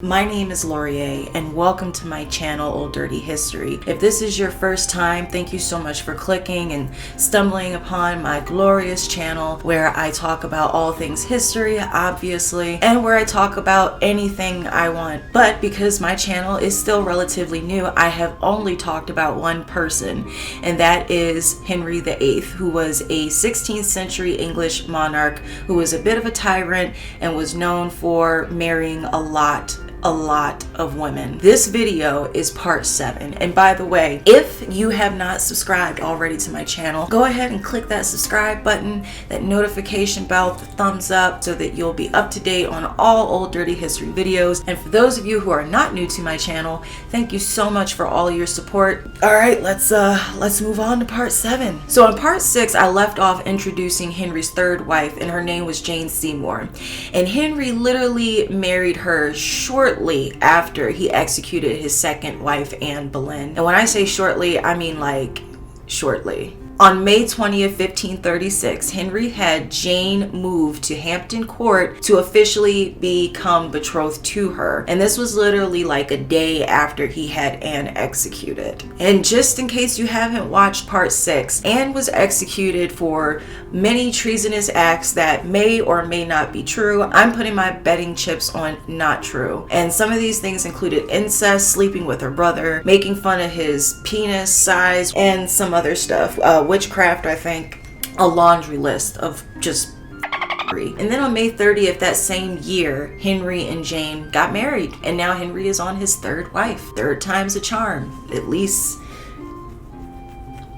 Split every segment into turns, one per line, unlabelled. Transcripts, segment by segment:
My name is Laurier and welcome to my channel, Old Dirty History. If this is your first time, thank you so much for clicking and stumbling upon my glorious channel where I talk about all things history, obviously, and where I talk about anything I want. But because my channel is still relatively new, I have only talked about one person, and that is Henry VIII, who was a 16th century English monarch who was a bit of a tyrant and was known for marrying a lot of women. This video is part 7, and by the way, if you have not subscribed already to my channel, go ahead and click that subscribe button, that notification bell, the thumbs up, so that you'll be up to date on all Old Dirty History videos. And for those of you who are not new to my channel, thank you so much for all your support. All right, let's move on to part 7. So in part 6, I left off introducing Henry's third wife, and her name was Jane Seymour, and Henry literally married her shortly after he executed his second wife, Anne Boleyn. And when I say shortly, I mean like shortly. On May 20th, 1536, Henry had Jane moved to Hampton Court to officially become betrothed to her. And this was literally like a day after he had Anne executed. And just in case you haven't watched part 6, Anne was executed for many treasonous acts that may or may not be true. I'm putting my betting chips on not true. And some of these things included incest, sleeping with her brother, making fun of his penis size, and some other stuff. Witchcraft, I think, a laundry list of just. And then on May 30th that same year, Henry and Jane got married, and now Henry is on his third wife. Third time's a charm, at least.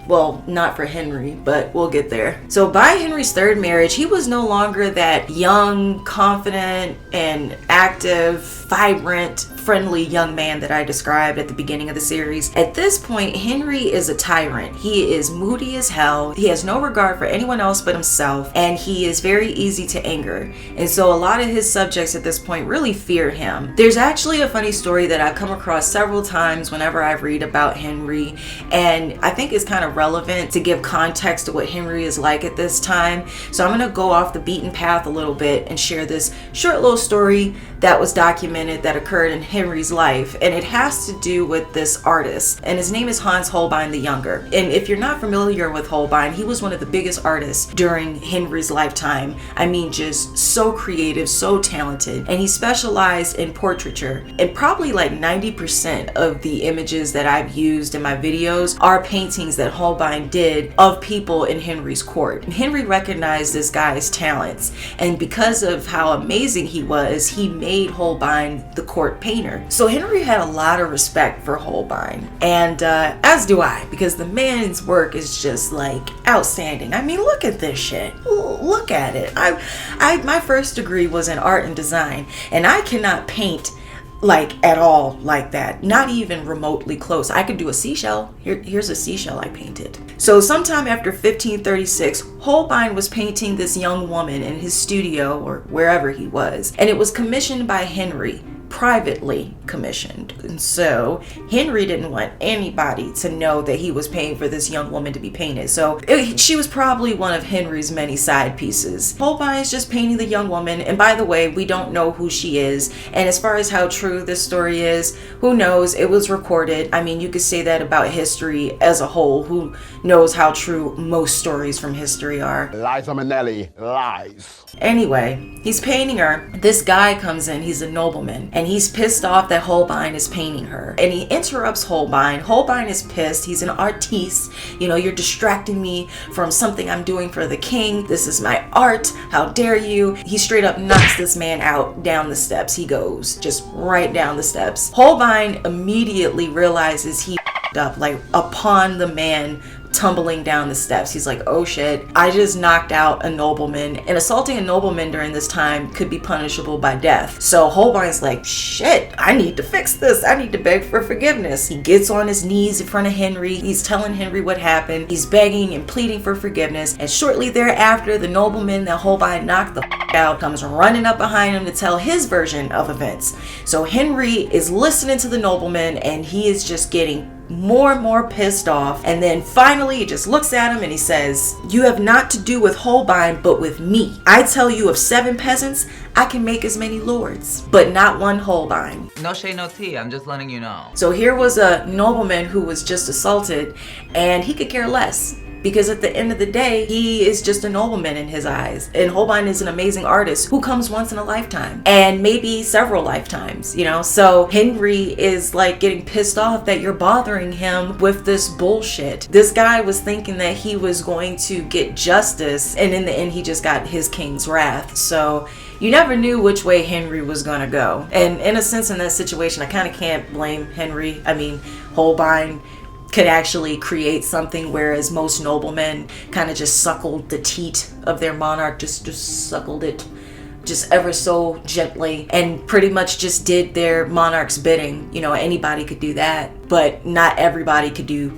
Well, not for Henry, but we'll get there. So by Henry's third marriage, he was no longer that young, confident, and active, vibrant, friendly young man that I described at the beginning of the series. At this point, Henry is a tyrant. He is moody as hell. He has no regard for anyone else but himself, and he is very easy to anger. And so a lot of his subjects at this point really fear him. There's actually a funny story that I've come across several times whenever I read about Henry, and I think it's kind of relevant to give context to what Henry is like at this time. So I'm gonna go off the beaten path a little bit and share this short little story that was documented that occurred in Henry's life, and it has to do with this artist, and his name is Hans Holbein the Younger. And if you're not familiar with Holbein, he was one of the biggest artists during Henry's lifetime. I mean, just so creative, so talented, and he specialized in portraiture. And probably like 90% of the images that I've used in my videos are paintings that Holbein did of people in Henry's court. And Henry recognized this guy's talents, and because of how amazing he was, he made Holbein the court painter. So Henry had a lot of respect for Holbein, and as do I, because the man's work is just like outstanding. I mean, look at this shit. Look at it. My first degree was in art and design, and I cannot paint like at all like that, not even remotely close. I could do a seashell. Here's a seashell I painted. So sometime after 1536, Holbein was painting this young woman in his studio or wherever he was, and it was commissioned by Henry, privately commissioned. And so Henry didn't want anybody to know that he was paying for this young woman to be painted. So she was probably one of Henry's many side pieces. Holbein is just painting the young woman, and by the way, we don't know who she is, and as far as how true this story is, who knows? It was recorded. I mean, you could say that about history as a whole. Who knows how true most stories from history are?
Liza Minnelli, lies.
Anyway, he's painting her. This guy comes in, he's a nobleman, and he's pissed off that Holbein is painting her. And he interrupts Holbein. Holbein is pissed. He's an artiste. You know, you're distracting me from something I'm doing for the king. This is my art. How dare you? He straight up knocks this man out down the steps. He goes just right down the steps. Holbein immediately realizes he up, like upon the man tumbling down the steps. He's like, oh shit, I just knocked out a nobleman, and assaulting a nobleman during this time could be punishable by death. So Holbein's like, shit, I need to fix this. I need to beg for forgiveness. He gets on his knees in front of Henry. He's telling Henry what happened. He's begging and pleading for forgiveness, and shortly thereafter, the nobleman that Holbein knocked the out comes running up behind him to tell his version of events. So Henry is listening to the nobleman, and he is just getting more and more pissed off. And then finally he just looks at him and he says, "You have not to do with Holbein, but with me. I tell you, of 7 peasants, I can make as many lords, but not one Holbein."
No shade, no tea. I'm just letting you know.
So here was a nobleman who was just assaulted, and he could care less. Because at the end of the day, he is just a nobleman in his eyes. And Holbein is an amazing artist who comes once in a lifetime. And maybe several lifetimes, you know? So Henry is like getting pissed off that you're bothering him with this bullshit. This guy was thinking that he was going to get justice, and in the end, he just got his king's wrath. So you never knew which way Henry was gonna go. And in a sense, in that situation, I kind of can't blame Holbein could actually create something, whereas most noblemen kind of just suckled the teat of their monarch, just suckled it just ever so gently, and pretty much just did their monarch's bidding. You know, anybody could do that, but not everybody could do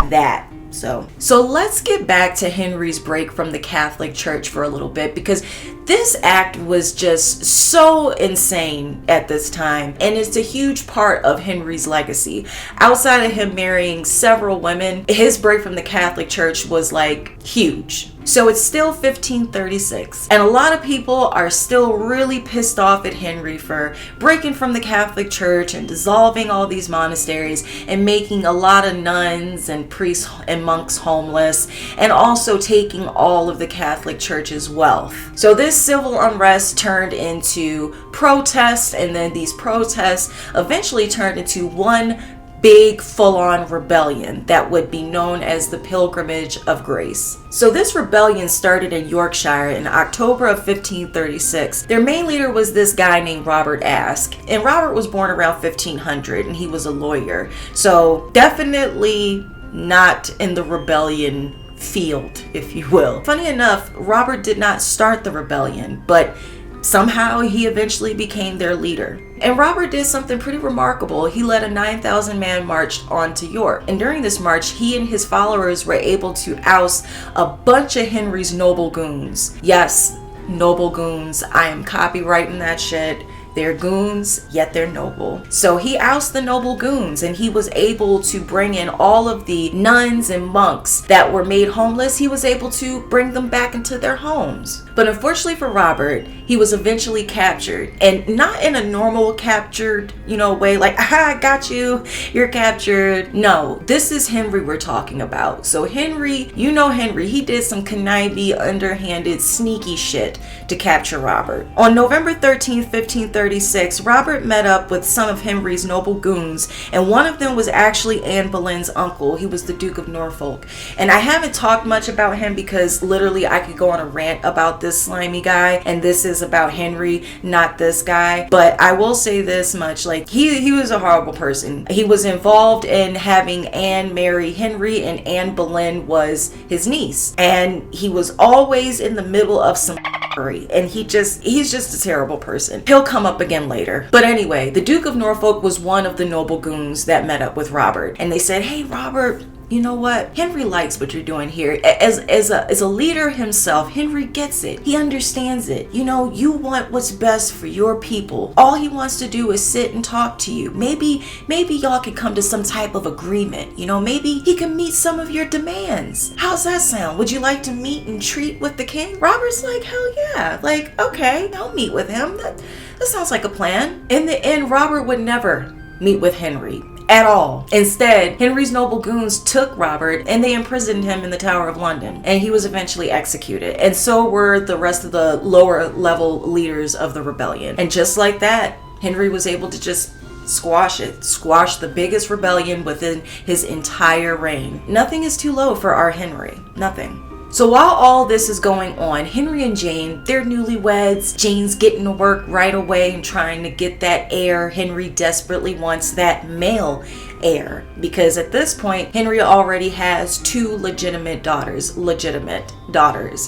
that. So let's get back to Henry's break from the Catholic Church for a little bit, because this act was just so insane at this time, and it's a huge part of Henry's legacy. Outside of him marrying several women, his break from the Catholic Church was like huge. So it's still 1536, and a lot of people are still really pissed off at Henry for breaking from the Catholic Church and dissolving all these monasteries and making a lot of nuns and priests and monks homeless, and also taking all of the Catholic Church's wealth. So this civil unrest turned into protests, and then these protests eventually turned into one big full-on rebellion that would be known as the Pilgrimage of Grace. So this rebellion started in Yorkshire in October of 1536. Their main leader was this guy named Robert Aske, and Robert was born around 1500, and he was a lawyer. So definitely not in the rebellion field, if you will. Funny enough, Robert did not start the rebellion, but somehow he eventually became their leader. And Robert did something pretty remarkable. He led a 9,000 man march onto York. And during this march, he and his followers were able to oust a bunch of Henry's noble goons. Yes, noble goons. I am copywriting that shit. They're goons, yet they're noble. So he ousted the noble goons, and he was able to bring in all of the nuns and monks that were made homeless. He was able to bring them back into their homes. But unfortunately for Robert, he was eventually captured, and not in a normal captured, way like, aha, I got you, you're captured. No, this is Henry we're talking about. So Henry, Henry, he did some conniving, underhanded, sneaky shit to capture Robert. On November 13th, 1536, Robert met up with some of Henry's noble goons, and one of them was actually Anne Boleyn's uncle. He was the Duke of Norfolk. And I haven't talked much about him because literally I could go on a rant about this slimy guy, and this is about Henry, not this guy. But I will say this much, like he was a horrible person. He was involved in having Anne marry Henry, and Anne Boleyn was his niece, and he was always in the middle of some and he's just a terrible person. He'll come up again later. But anyway, the Duke of Norfolk was one of the noble goons that met up with Robert, and they said, hey Robert, you know what? Henry likes what you're doing here. As a leader himself, Henry gets it. He understands it. You want what's best for your people. All he wants to do is sit and talk to you. Maybe y'all could come to some type of agreement. Maybe he can meet some of your demands. How's that sound? Would you like to meet and treat with the king? Robert's like, hell yeah. Like, okay, I'll meet with him. That sounds like a plan. In the end, Robert would never meet with Henry at all. Instead, Henry's noble goons took Robert and they imprisoned him in the Tower of London, and he was eventually executed. And so were the rest of the lower level leaders of the rebellion. And just like that, Henry was able to just squash the biggest rebellion within his entire reign. Nothing is too low for our Henry. Nothing. So while all this is going on, Henry and Jane, they're newlyweds. Jane's getting to work right away and trying to get that heir. Henry desperately wants that male heir, because at this point, Henry already has 2 legitimate daughters.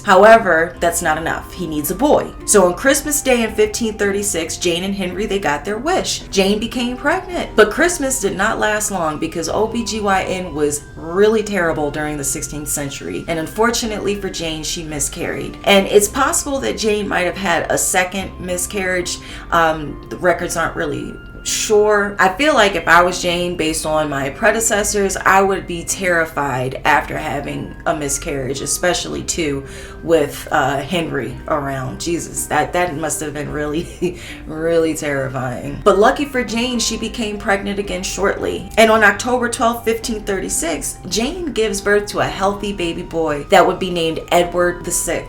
However, that's not enough. He needs a boy. So on Christmas Day in 1536, Jane and Henry, they got their wish. Jane became pregnant. But Christmas did not last long because OBGYN was really terrible during the 16th century. And unfortunately for Jane, she miscarried. And it's possible that Jane might have had a second miscarriage. The records aren't really sure. I feel like if I was Jane, based on my predecessors, I would be terrified after having a miscarriage, especially too with Henry around. Jesus, that must have been really, really terrifying. But lucky for Jane, she became pregnant again shortly. And on October 12, 1536, Jane gives birth to a healthy baby boy that would be named Edward VI.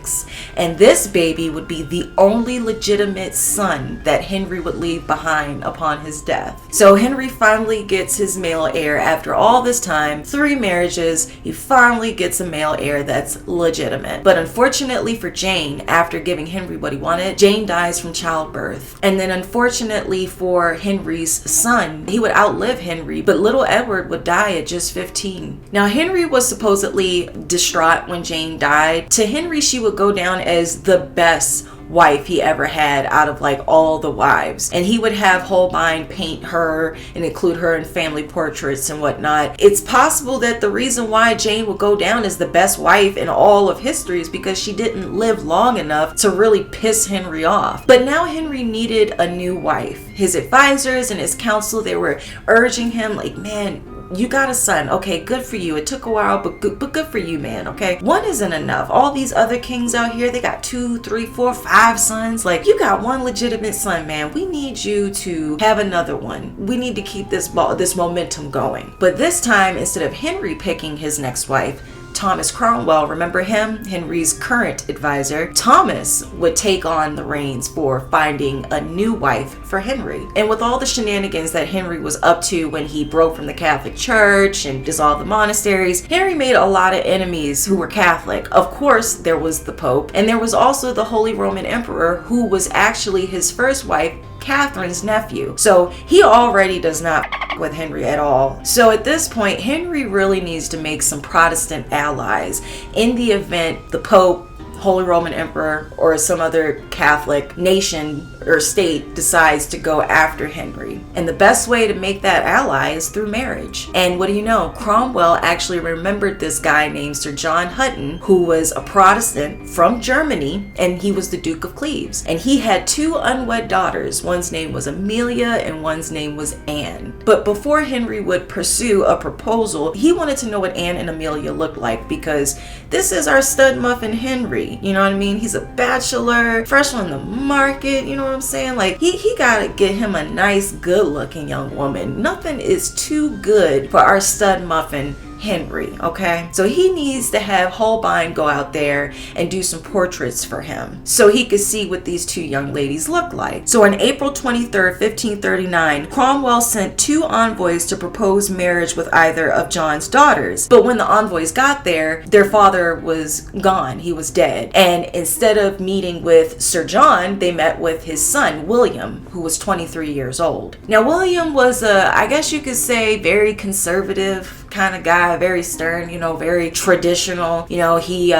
And this baby would be the only legitimate son that Henry would leave behind upon his death. So Henry finally gets his male heir after all this time, 3 marriages. He finally gets a male heir that's legitimate. But unfortunately for Jane, after giving Henry what he wanted, Jane dies from childbirth. And then unfortunately for Henry's son, he would outlive Henry, but little Edward would die at just 15. Now Henry was supposedly distraught when Jane died. To Henry, she would go down as the best wife he ever had out of like all the wives, and he would have Holbein paint her and include her in family portraits and whatnot. It's possible that the reason why Jane would go down as the best wife in all of history is because she didn't live long enough to really piss Henry off. But now Henry needed a new wife. His advisors and his council, they were urging him like, man, you got a son. Okay, good for you. It took a while, but good for you, man. Okay, one isn't enough. All these other kings out here, they got 2, 3, 4, 5 sons. Like, you got one legitimate son, man. We need you to have another one. We need to keep this momentum going. But this time, instead of Henry picking his next wife, Thomas Cromwell, remember him? Henry's current advisor. Thomas would take on the reins for finding a new wife for Henry. And with all the shenanigans that Henry was up to when he broke from the Catholic Church and dissolved the monasteries, Henry made a lot of enemies who were Catholic. Of course, there was the Pope, and there was also the Holy Roman Emperor, who was actually his first wife, Catherine's nephew. So he already does not with Henry at all. So at this point, Henry really needs to make some Protestant allies in the event the Pope, Holy Roman Emperor, or some other Catholic nation or state decides to go after Henry. And the best way to make that ally is through marriage. And what do you know? Cromwell actually remembered this guy named Sir John Hutton, who was a Protestant from Germany, and he was the Duke of Cleves. And he had 2 unwed daughters. One's name was Amelia and one's name was Anne. But before Henry would pursue a proposal, he wanted to know what Anne and Amelia looked like, because this is our stud muffin Henry. You know what I mean? He's a bachelor, fresh on the market, you know what I'm saying? Like, he gotta get him a nice, good-looking young woman. Nothing is too good for our stud muffin Henry, okay? So he needs to have Holbein go out there and do some portraits for him so he could see what these 2 young ladies look like. So on April 23rd, 1539, Cromwell sent 2 envoys to propose marriage with either of John's daughters. But when the envoys got there, their father was gone. He was dead. And instead of meeting with Sir John, they met with his son, William, who was 23 years old. Now, William was I guess you could say, very conservative kind of guy, very stern, you know, very traditional. You know, he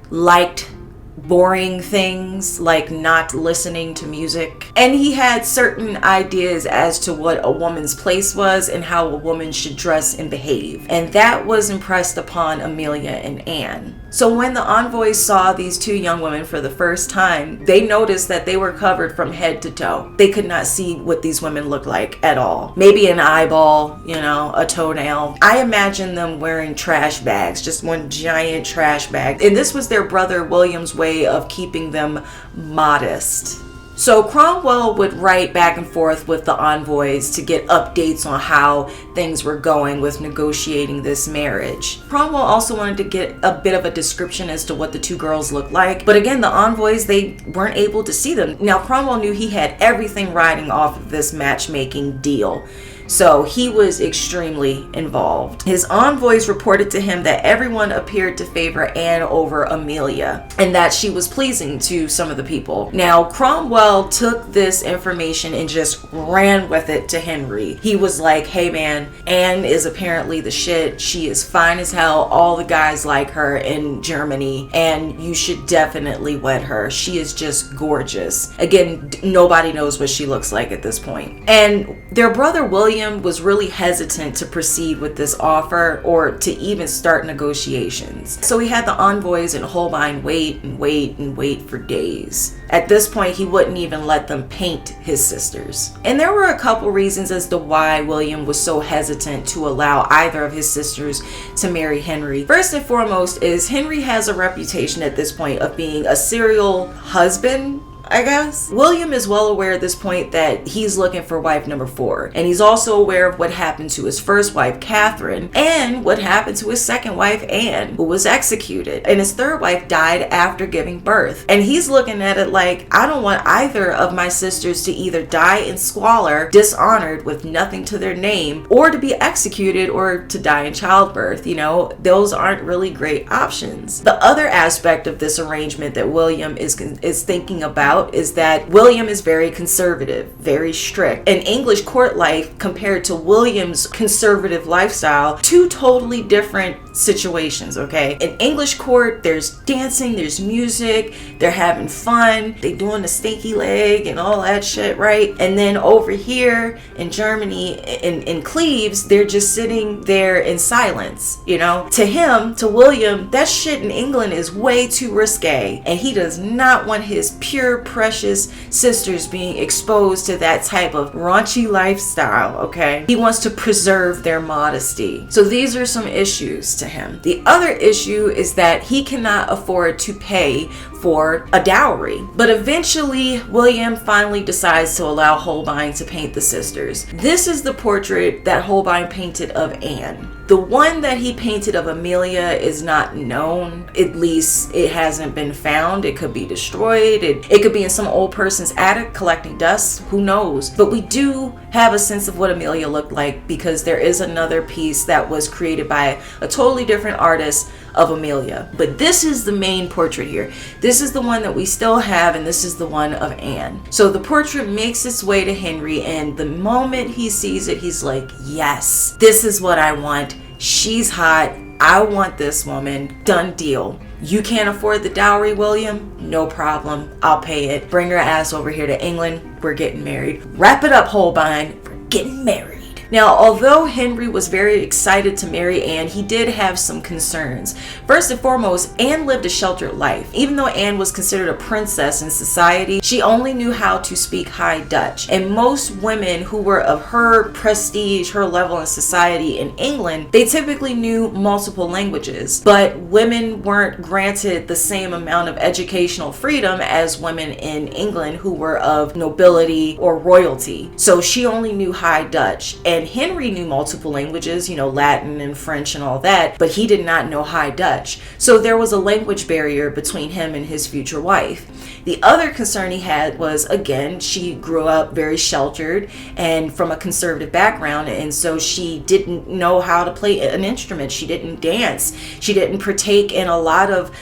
liked boring things like not listening to music. And he had certain ideas as to what a woman's place was and how a woman should dress and behave. And that was impressed upon Amelia and Anne. So when the envoys saw these 2 young women for the first time, they noticed that they were covered from head to toe. They could not see what these women looked like at all. Maybe an eyeball, you know, a toenail. I imagine them wearing trash bags, just one giant trash bag. And this was their brother William's way of keeping them modest. So Cromwell would write back and forth with the envoys to get updates on how things were going with negotiating this marriage. Cromwell also wanted to get a bit of a description as to what the 2 girls looked like. But again, the envoys, they weren't able to see them. Now, Cromwell knew he had everything riding off of this matchmaking deal. So he was extremely involved. His envoys reported to him that everyone appeared to favor Anne over Amelia and that she was pleasing to some of the people. Now, Cromwell took this information and just ran with it to Henry. He was like, hey man, Anne is apparently the shit. She is fine as hell. All the guys like her in Germany, and you should definitely wed her. She is just gorgeous. Again, nobody knows what she looks like at this point. And their brother William William was really hesitant to proceed with this offer or to even start negotiations. So he had the envoys in Holbein wait and wait and wait for days. At this point, he wouldn't even let them paint his sisters. And there were a couple reasons as to why William was so hesitant to allow either of his sisters to marry Henry. First and foremost is Henry has a reputation at this point of being a serial husband, I guess. William is well aware at this point that he's looking for wife number 4. And he's also aware of what happened to his first wife, Catherine, and what happened to his second wife, Anne, who was executed. And his third wife died after giving birth. And he's looking at it like, I don't want either of my sisters to either die in squalor, dishonored with nothing to their name, or to be executed or to die in childbirth. You know, those aren't really great options. The other aspect of this arrangement that William is thinking about is that William is very conservative, very strict. In English court life compared to William's conservative lifestyle, two totally different situations, okay? In English court, there's dancing, there's music, they're having fun, they doing the stinky leg and all that shit, right? And then over here in Germany, in Cleves, they're just sitting there in silence, you know? To him, to William, that shit in England is way too risque, and he does not want his pure precious sisters being exposed to that type of raunchy lifestyle, okay? He wants to preserve their modesty. So these are some issues to him. The other issue is that he cannot afford to pay for a dowry. But eventually, William finally decides to allow Holbein to paint the sisters. This is the portrait that Holbein painted of Anne. The one that he painted of Amelia is not known. At least it hasn't been found. It could be destroyed. It could be in some old person's attic collecting dust. Who knows? But we do have a sense of what Amelia looked like because there is another piece that was created by a totally different artist of Amelia. But this is the main portrait here. This is the one that we still have, and this is the one of Anne. So the portrait makes its way to Henry, and the moment he sees it, he's like, yes, this is what I want. She's hot. I want this woman. Done deal. You can't afford the dowry, William? No problem. I'll pay it. Bring her ass over here to England. We're getting married. Wrap it up, Holbein. We're getting married. Now, although Henry was very excited to marry Anne, he did have some concerns. First and foremost, Anne lived a sheltered life. Even though Anne was considered a princess in society, she only knew how to speak High Dutch. And most women who were of her prestige, her level in society in England, they typically knew multiple languages. But women weren't granted the same amount of educational freedom as women in England who were of nobility or royalty. So she only knew High Dutch. And Henry knew multiple languages, you know, Latin and French and all that, but he did not know High Dutch. So there was a language barrier between him and his future wife. The other concern he had was, again, she grew up very sheltered and from a conservative background, and so she didn't know how to play an instrument. She didn't dance. She didn't partake in a lot of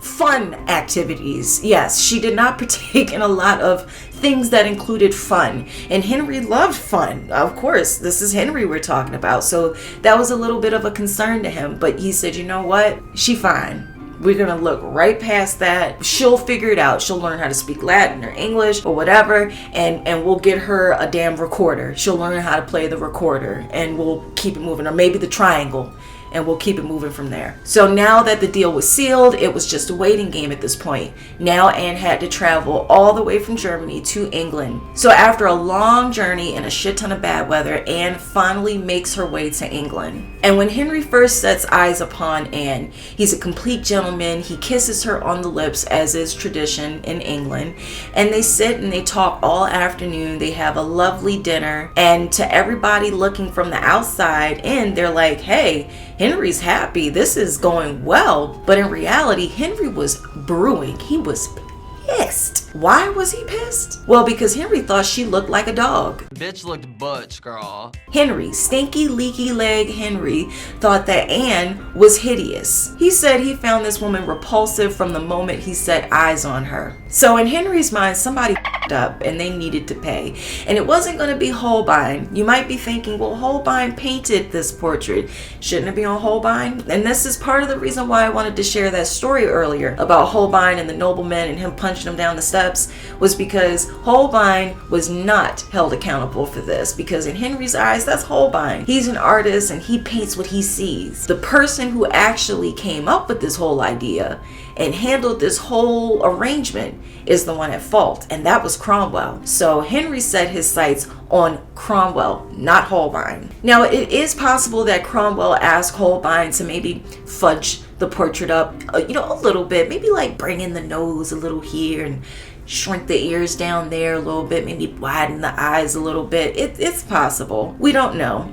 fun activities. Yes, she did not partake in a lot of things that included fun, and Henry loved fun. Of course, this is Henry we're talking about, so that was a little bit of a concern to him, but he said, you know what, she fine. We're gonna look right past that. She'll figure it out. She'll learn how to speak Latin or English or whatever, and we'll get her a damn recorder. She'll learn how to play the recorder, and we'll keep it moving, or maybe the triangle, and we'll keep it moving from there. So now that the deal was sealed, it was just a waiting game at this point. Now Anne had to travel all the way from Germany to England. So after a long journey and a shit ton of bad weather, Anne finally makes her way to England. And when Henry first sets eyes upon Anne, he's a complete gentleman. He kisses her on the lips, as is tradition in England. And they sit and they talk all afternoon. They have a lovely dinner. And to everybody looking from the outside in, they're like, hey, Henry's happy. This is going well. But in reality, Henry was brewing. He was pissed. Why was he pissed? Well, because Henry thought she looked like a dog.
Bitch looked butch, girl.
Henry, stinky, leaky leg Henry, thought that Anne was hideous. He said he found this woman repulsive from the moment he set eyes on her. So in Henry's mind, somebody up and they needed to pay. And it wasn't going to be Holbein. You might be thinking, well, Holbein painted this portrait. Shouldn't it be on Holbein? And this is part of the reason why I wanted to share that story earlier about Holbein and the nobleman and him punching him down the steps, was because Holbein was not held accountable for this, because in Henry's eyes, that's Holbein. He's an artist and he paints what he sees. The person who actually came up with this whole idea and handled this whole arrangement is the one at fault, and that was Cromwell. So Henry set his sights on Cromwell, not Holbein. Now, it is possible that Cromwell asked Holbein to maybe fudge the portrait up, a little bit, maybe like bring in the nose a little here and shrink the ears down there a little bit, maybe widen the eyes a little bit. It's possible. We don't know.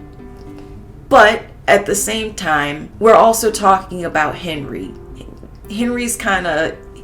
But at the same time, we're also talking about Henry.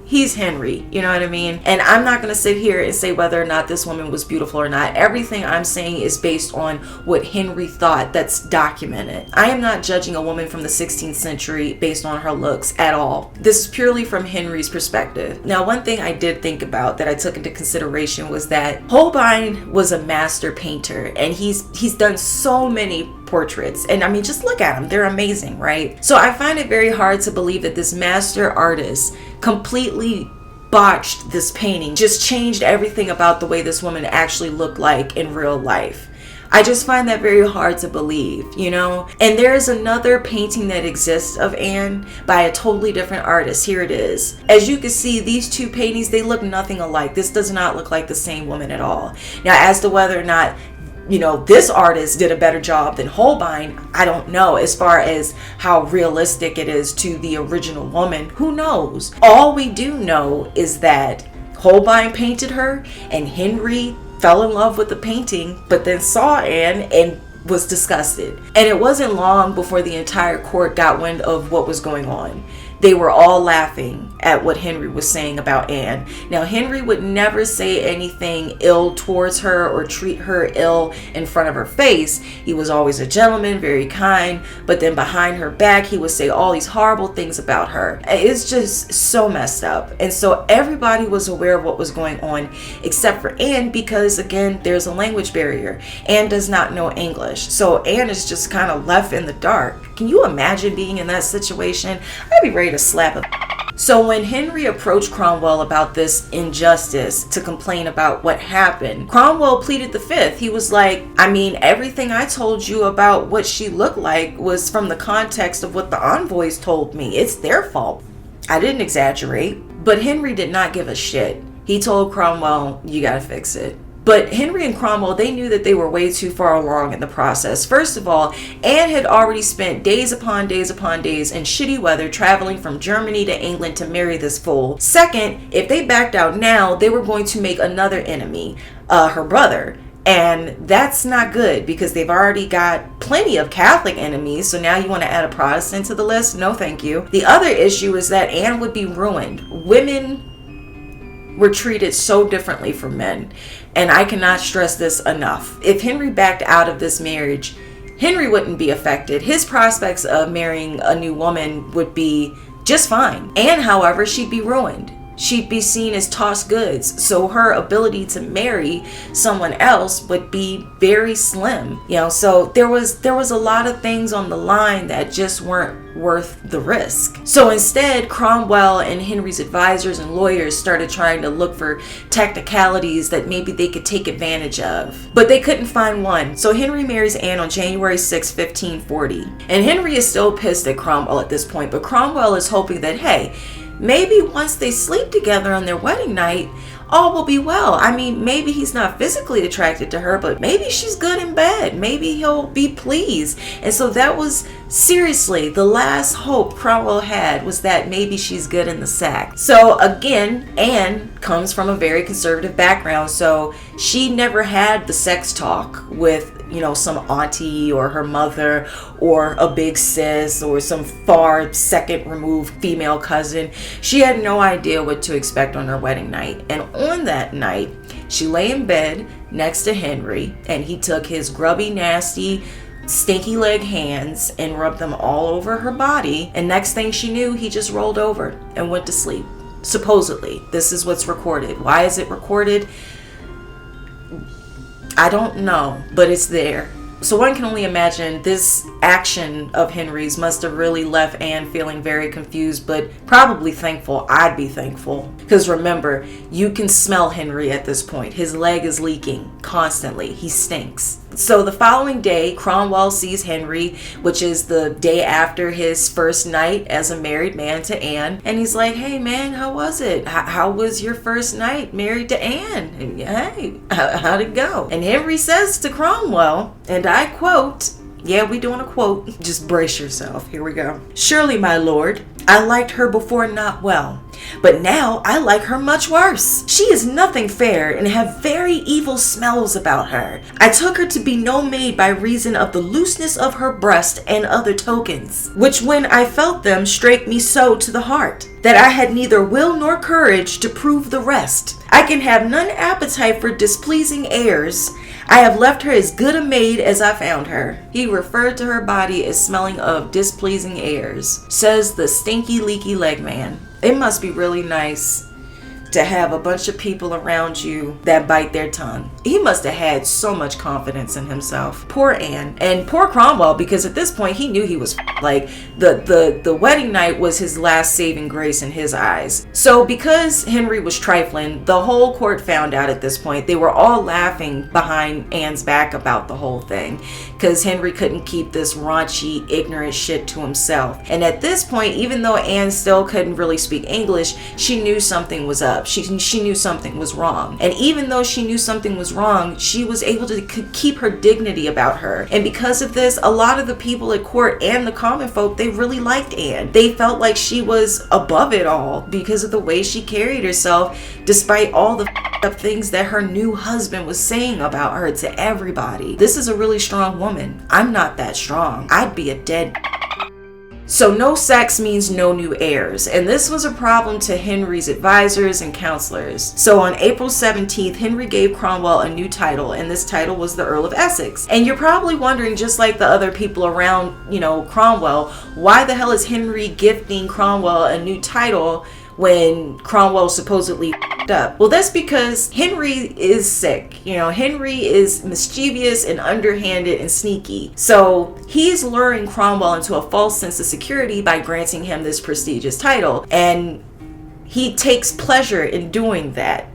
He's Henry, you know what I mean? And I'm not going to sit here and say whether or not this woman was beautiful or not. Everything I'm saying is based on what Henry thought, that's documented. I am not judging a woman from the 16th century based on her looks at all. This is purely from Henry's perspective. Now, one thing I did think about that I took into consideration was that Holbein was a master painter, and he's done so many portraits, and I mean, just look at them, they're amazing, right? So I find it very hard to believe that this master artist completely botched this painting, just changed everything about the way this woman actually looked like in real life. I just find that very hard to believe, And there's another painting that exists of Anne by a totally different artist. Here it is. As you can see, these two paintings, they look nothing alike. This does not look like the same woman at all. Now, as to whether or not this artist did a better job than Holbein, I don't know. As far as how realistic it is to the original woman, who knows? All we do know is that Holbein painted her, and Henry fell in love with the painting, but then saw Anne and was disgusted. And it wasn't long before the entire court got wind of what was going on. They were all laughing at what Henry was saying about Anne. Now, Henry would never say anything ill towards her or treat her ill in front of her face. He was always a gentleman, very kind, but then behind her back, he would say all these horrible things about her. It's just so messed up. And so everybody was aware of what was going on except for Anne, because again, there's a language barrier. Anne does not know English. So Anne is just kind of left in the dark. Can you imagine being in that situation? I'd be ready to slap him. So when Henry approached Cromwell about this injustice to complain about what happened, Cromwell pleaded the fifth. He was like, I mean, everything I told you about what she looked like was from the context of what the envoys told me. It's their fault. I didn't exaggerate. But Henry did not give a shit. He told Cromwell, you gotta fix it. But Henry and Cromwell, they knew that they were way too far along in the process. First of all, Anne had already spent days upon days upon days in shitty weather traveling from Germany to England to marry this fool. Second, if they backed out now, they were going to make another enemy, her brother. And that's not good, because they've already got plenty of Catholic enemies. So now you want to add a Protestant to the list? No, thank you. The other issue is that Anne would be ruined. Women were treated so differently from men, and I cannot stress this enough. If Henry backed out of this marriage, Henry wouldn't be affected. His prospects of marrying a new woman would be just fine. Anne, however, she'd be ruined. She'd be seen as tossed goods, so her ability to marry someone else would be very slim. So there was a lot of things on the line that just weren't worth the risk. So instead, Cromwell and Henry's advisors and lawyers started trying to look for technicalities that maybe they could take advantage of. But they couldn't find one. So Henry marries Anne on January 6, 1540. And Henry is still pissed at Cromwell at this point, but Cromwell is hoping that, hey, maybe once they sleep together on their wedding night, all will be well. I mean, maybe he's not physically attracted to her, but maybe she's good in bed. Maybe he'll be pleased. And so that was seriously the last hope Cromwell had, was that maybe she's good in the sack. So again, Anne comes from a very conservative background, so she never had the sex talk with some auntie or her mother or a big sis or some far second removed female cousin. She had no idea what to expect on her wedding night. And on that night, she lay in bed next to Henry, and he took his grubby, nasty, stinky leg hands and rubbed them all over her body. And next thing she knew, he just rolled over and went to sleep. Supposedly, this is what's recorded. Why is it recorded? I don't know, but it's there. So one can only imagine this action of Henry's must have really left Anne feeling very confused, but probably thankful. I'd be thankful. Because remember, you can smell Henry at this point. His leg is leaking constantly. He stinks. So the following day, Cromwell sees Henry, which is the day after his first night as a married man to Anne. And he's like, hey man, how was it? How was your first night married to Anne? And, hey, how'd it go? And Henry says to Cromwell, and I quote, yeah, we doing a quote. Just brace yourself. Here we go. Surely, my lord, I liked her before not well, but now I like her much worse. She is nothing fair and have very evil smells about her. I took her to be no maid by reason of the looseness of her breast and other tokens, which when I felt them strake me so to the heart, that I had neither will nor courage to prove the rest. I can have none appetite for displeasing airs. I have left her as good a maid as I found her. He referred to her body as smelling of displeasing airs, says the stinky leaky leg man. It must be really nice to have a bunch of people around you that bite their tongue. He must have had so much confidence in himself. Poor Anne and poor Cromwell, because at this point he knew he was like the wedding night was his last saving grace in his eyes. So because Henry was trifling, the whole court found out at this point. They were all laughing behind Anne's back about the whole thing because Henry couldn't keep this raunchy, ignorant shit to himself. And at this point, even though Anne still couldn't really speak English, she knew something was up. She knew something was wrong. And even though she knew something was wrong, she was able to keep her dignity about her. And because of this, a lot of the people at court and the common folk, they really liked Anne. They felt like she was above it all because of the way she carried herself, despite all the up things that her new husband was saying about her to everybody. This is a really strong woman. I'm not that strong. I'd be a dead. So no sex means no new heirs, and this was a problem to Henry's advisors and counselors. So on April 17th, Henry gave Cromwell a new title, and this title was the Earl of Essex. And you're probably wondering, just like the other people around, Cromwell, why the hell is Henry gifting Cromwell a new title when Cromwell supposedly up? Well, that's because Henry is sick. Henry is mischievous and underhanded and sneaky. So he's luring Cromwell into a false sense of security by granting him this prestigious title. And he takes pleasure in doing that.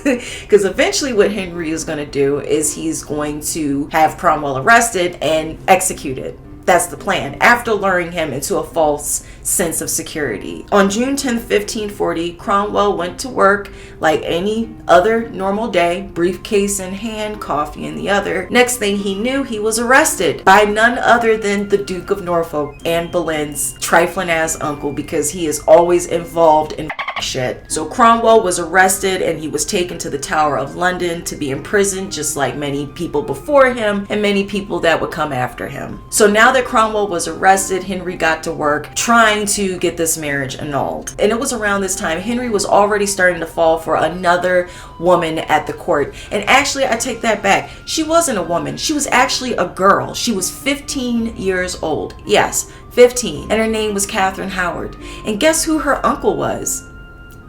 Because eventually what Henry is going to do is he's going to have Cromwell arrested and executed. That's the plan, after luring him into a false sense of security. On June 10th, 1540, Cromwell went to work like any other normal day, briefcase in hand, coffee in the other. Next thing he knew, he was arrested by none other than the Duke of Norfolk, Anne Boleyn's trifling ass uncle, because he is always involved in shit. So Cromwell was arrested and he was taken to the Tower of London to be imprisoned, just like many people before him and many people that would come after him. So now that Cromwell was arrested, Henry got to work trying to get this marriage annulled. And it was around this time Henry was already starting to fall for another woman at the court. And actually, I take that back. She wasn't a woman. She was actually a girl. She was 15 years old. Yes, 15. And her name was Catherine Howard. And guess who her uncle was?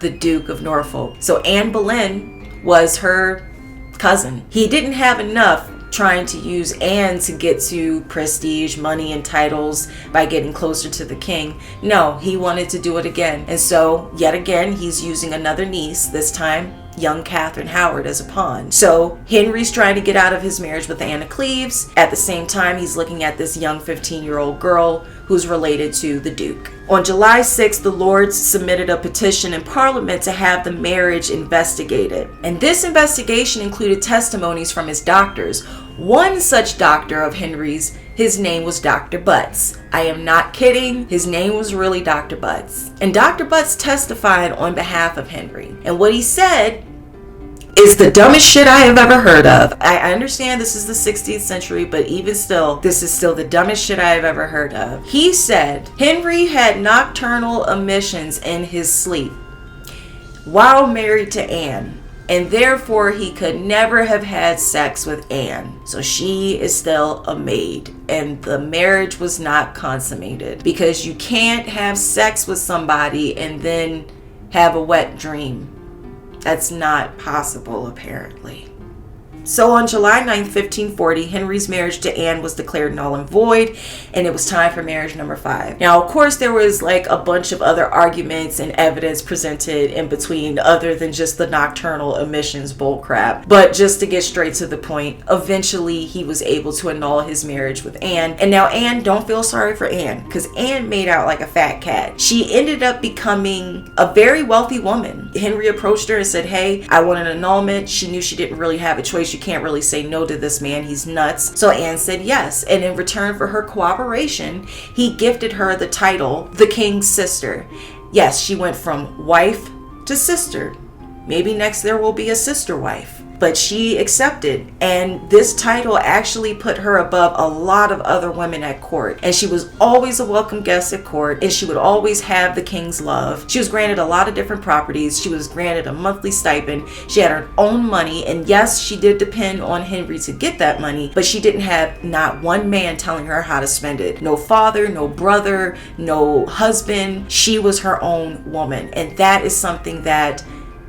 The Duke of Norfolk. So Anne Boleyn was her cousin. He didn't have enough trying to use Anne to get to prestige, money, and titles by getting closer to the king. No, he wanted to do it again. And so, yet again, he's using another niece, this time young Catherine Howard, as a pawn. So Henry's trying to get out of his marriage with Anne of Cleves. At the same time, he's looking at this young 15-year-old girl who's related to the Duke. On July 6th, the Lords submitted a petition in Parliament to have the marriage investigated. And this investigation included testimonies from his doctors. One such doctor of Henry's, his name was Dr. Butts. I am not kidding. His name was really Dr. Butts. And Dr. Butts testified on behalf of Henry. And what he said is the dumbest shit I have ever heard of. I understand this is the 16th century, but even still, this is still the dumbest shit I have ever heard of. He said Henry had nocturnal emissions in his sleep while married to Anne, and therefore he could never have had sex with Anne. So she is still a maid, and the marriage was not consummated, because you can't have sex with somebody and then have a wet dream. That's not possible, apparently. So on July 9th, 1540, Henry's marriage to Anne was declared null and void, and it was time for marriage number 5. Now, of course, there was like a bunch of other arguments and evidence presented in between other than just the nocturnal emissions bullcrap. But just to get straight to the point, eventually he was able to annul his marriage with Anne. And now Anne, don't feel sorry for Anne, because Anne made out like a fat cat. She ended up becoming a very wealthy woman. Henry approached her and said, hey, I want an annulment. She knew she didn't really have a choice. You can't really say no to this man. He's nuts. So Anne said yes. And in return for her cooperation, he gifted her the title, the King's Sister. Yes, she went from wife to sister. Maybe next there will be a sister wife. But she accepted, and this title actually put her above a lot of other women at court. And she was always a welcome guest at court, and she would always have the king's love. She was granted a lot of different properties. She was granted a monthly stipend. She had her own money, and yes, she did depend on Henry to get that money, but she didn't have not one man telling her how to spend it. No father, no brother, no husband. She was her own woman, and that is something that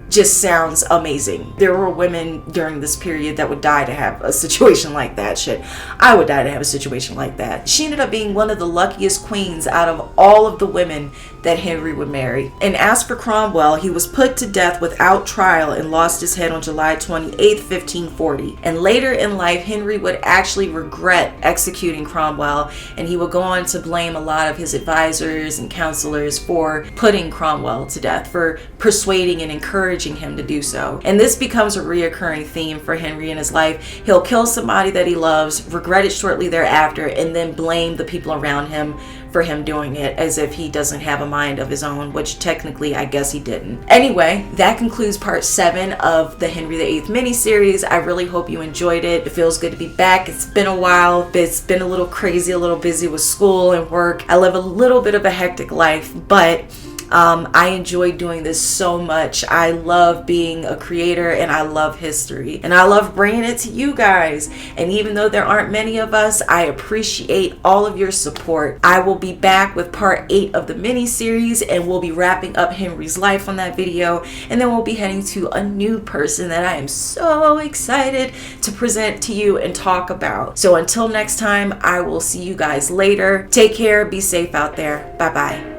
just sounds amazing. There were women during this period that would die to have a situation like that. Shit, I would die to have a situation like that. She ended up being one of the luckiest queens out of all of the women that Henry would marry. And as for Cromwell, he was put to death without trial and lost his head on July 28th, 1540. And later in life, Henry would actually regret executing Cromwell, and he would go on to blame a lot of his advisors and counselors for putting Cromwell to death, for persuading and encouraging him to do so. And this becomes a reoccurring theme for Henry in his life. He'll kill somebody that he loves, regret it shortly thereafter, and then blame the people around him for him doing it, as if he doesn't have a mind of his own, which technically I guess he didn't. Anyway, that concludes part 7 of the Henry VIII miniseries. I really hope you enjoyed it. It feels good to be back. It's been a while. It's been a little crazy, a little busy with school and work. I live a little bit of a hectic life, but I enjoy doing this so much. I love being a creator, and I love history, and I love bringing it to you guys. And even though there aren't many of us, I appreciate all of your support. I will be back with part 8 of the mini series, and we'll be wrapping up Henry's life on that video, and then we'll be heading to a new person that I am so excited to present to you and talk about. So until next time, I will see you guys later. Take care, be safe out there. Bye bye.